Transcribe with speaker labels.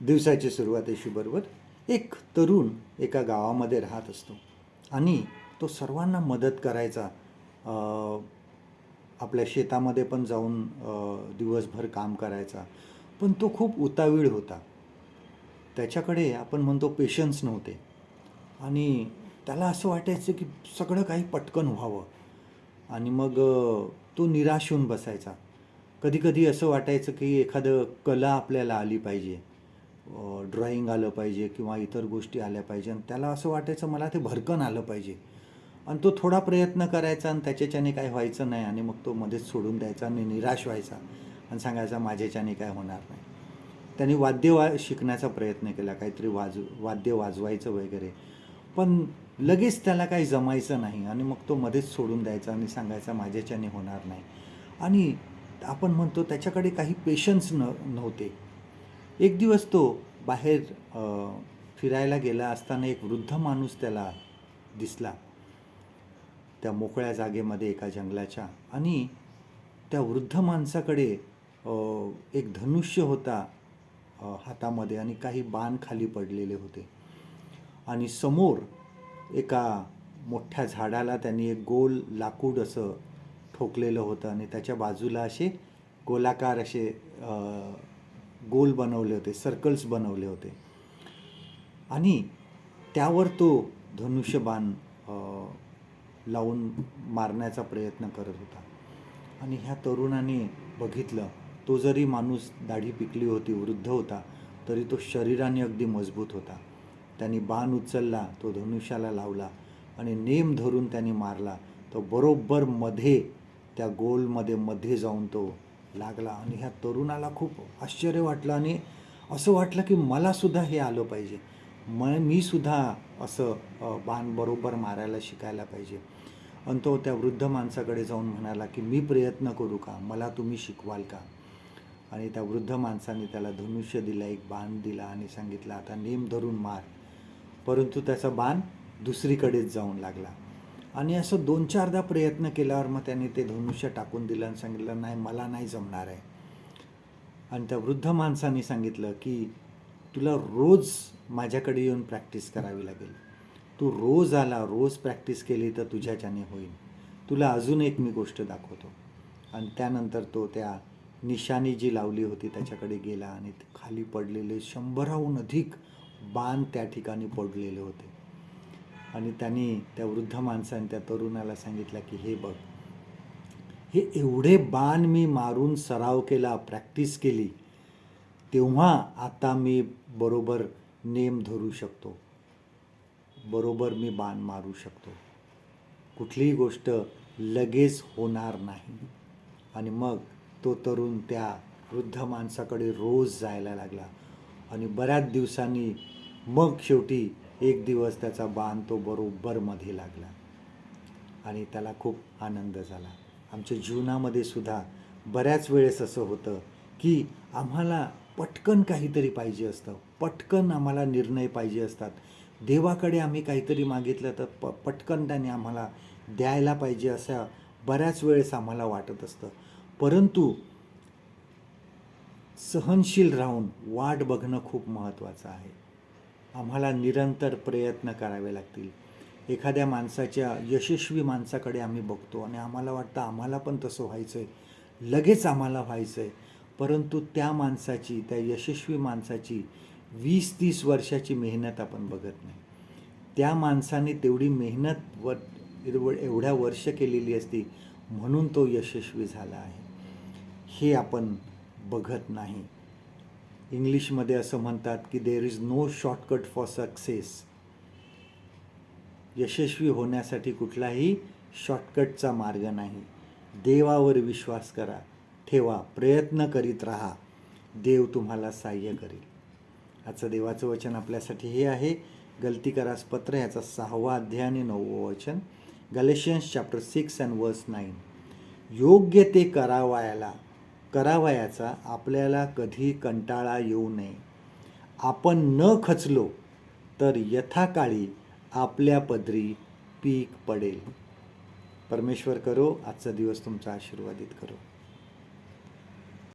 Speaker 1: दिवसाची सुरुवात अशी बरोबर. एक तरुण एका गावामध्ये राहत असतो आणि तो सर्वांना मदत करायचा. आपल्या शेतामध्ये पण जाऊन दिवसभर काम करायचा. पण तो खूप उतावीळ होता. त्याच्याकडे आपण म्हणतो पेशन्स नव्हते आणि त्याला असं वाटायचं की सगळं काही पटकन व्हावं आणि मग तो निराश होऊन बसायचा. कधीकधी असं वाटायचं की एखादं कला आपल्याला आली पाहिजे, ड्रॉइंग आलं पाहिजे किंवा इतर गोष्टी आल्या पाहिजे आणि त्याला असं वाटायचं मला ते भरकन आलं पाहिजे आणि तो थोडा प्रयत्न करायचा आणि त्याच्याच्याने काय व्हायचं नाही आणि मग तो मध्येच सोडून द्यायचा आणि निराश व्हायचा आणि सांगायचा माझ्याच्याने काय होणार नाही. त्यांनी शिकण्याचा प्रयत्न केला, काहीतरी वाद्य वाजवायचं वगैरे, पण लगेच त्याला काही जमायचं नाही आणि मग तो मध्येच सोडून द्यायचा आणि सांगायचा माझ्याच्याने होणार नाही. आणि आपण म्हणतो त्याच्याकडे काही पेशन्स नव्हते. एक दिवस तो बाहेर फिरायला गेला असताना एक वृद्ध माणूस त्याला दिसला त्या मोकळ्या जागेमध्ये एका जंगलाच्या. आणि त्या वृद्ध माणसाकडे एक धनुष्य होता हातामध्ये आणि काही बाण खाली पडलेले होते. आणि समोर एका मोठ्या झाडाला त्यांनी एक गोल लाकूड असं ठोकलेलं होतं आणि त्याच्या बाजूला असे गोलाकार असे गोल बनवले होते, सर्कल्स बनवले होते आणि त्यावर तो धनुष्यबाण लावून मारण्याचा प्रयत्न करत होता. आणि ह्या तरुणाने बघितलं, तो जरी माणूस दाढी पिकली होती, वृद्ध होता, तरी तो शरीराने अगदी मजबूत होता. त्यांनी बाण उचलला, तो धनुष्याला लावला आणि नेम धरून त्यांनी मारला. तो बरोबर मध्ये त्या मध्ये जाऊन तो लागला आणि ह्या तरुणाला खूप आश्चर्य वाटलं आणि असं वाटलं की मलासुद्धा हे आलं पाहिजे, मी सुद्धा असं बाण बरोबर मारायला शिकायला पाहिजे. आणि तो त्या वृद्ध माणसाकडे जाऊन म्हणाला की मी प्रयत्न करू का, मला तुम्ही शिकवाल का? आणि त्या वृद्ध माणसाने त्याला धनुष्य दिला, एक बाण दिला आणि सांगितलं आता नेम धरून मार. परंतु त्याचा बाण दुसरीकडेच जाऊन लागला. आणि असं 2-4दा प्रयत्न केल्यावर मग त्याने ते धनुष्य टाकून दिलं आणि सांगितलं नाही, मला नाही जमणार आहे. आणि त्या वृद्ध माणसाने सांगितलं की तुला रोज माझ्याकडे येऊन प्रॅक्टिस करावी लागेल. तू रोज आला, रोज प्रॅक्टिस केली तर तुझ्याच्याने होईल. तुला अजून एक मी गोष्ट दाखवतो. आणि त्यानंतर तो त्या निशाणी जी लावली होती त्याच्याकडे गेला आणि खाली पडलेले 100हून अधिक बाण त्या ठिकाणी पडलेले होते. आणि त्यांनी त्या वृद्ध माणसाने त्या तरुणाला सांगितलं की हे बघ, हे एवढे बाण मी मारून सराव केला, प्रॅक्टिस केली, तेव्हा आता मी बरोबर नेम धरू शकतो, बरोबर मी बाण मारू शकतो. कुठलीही गोष्ट लगेच होणार नाही. आणि मग तो तरुण त्या वृद्ध माणसाकडे रोज जायला लागला आणि बऱ्याच दिवसांनी मग शेवटी एक दिवस त्याचा बाण तो बरोबर मध्ये लागला आणि त्याला खूप आनंद झाला. आमच्या जीवनामध्ये सुद्धा बऱ्याच वेळेस असं होतं की आम्हाला पटकन काहीतरी पाहिजे असतं, पटकन आम्हाला निर्णय पाहिजे असतात. देवाकडे आम्ही काहीतरी मागितलं तर पटकन त्याने आम्हाला द्यायला पाहिजे असं बऱ्याच वेळेस आम्हाला वाटत असतं. परंतु सहनशील राहून वाट बघणं खूप महत्त्वाचं आहे. आम्हाला निरंतर प्रयत्न करावे लागतील. एखाद्या माणसाच्या, यशस्वी माणसाकडे आम्ही बघतो आणि आम्हाला वाटतं आम्हाला पण तसं व्हायचं आहे, लगेच आम्हाला व्हायचं आहे. परंतु त्या माणसाची, त्या यशस्वी माणसाची 20-30 वर्षाची मेहनत आपण बघत नाही. त्या माणसाने तेवढी मेहनत एवढ्या वर्ष केलेली असती म्हणून तो यशस्वी झाला आहे, हे आपण बघत नाही. इंग्लिशमध्ये असं म्हणतात की there is no shortcut for success. यशस्वी होण्यासाठी कुठलाही शॉर्टकटचा मार्ग नाही. देवावर विश्वास करा, ठेवा, प्रयत्न करीत राहा, देव तुम्हाला सहाय्य करेल. आजचं देवाचं वचन आपल्यासाठी हे आहे, गलती करास पत्र ह्याचा 6वा अध्याय आणि 9वं वचन, गॅलेशियन्स चॅप्टर 6 and verse 9. योग्य ते करावयाचा आपल्याला कधी कंटाळा येऊ नये. आपण न खचलो तर यथाकाळी आपल्या पदरी पीक पडेल. परमेश्वर करो आजचा दिवस तुमचा आशीर्वादित करो.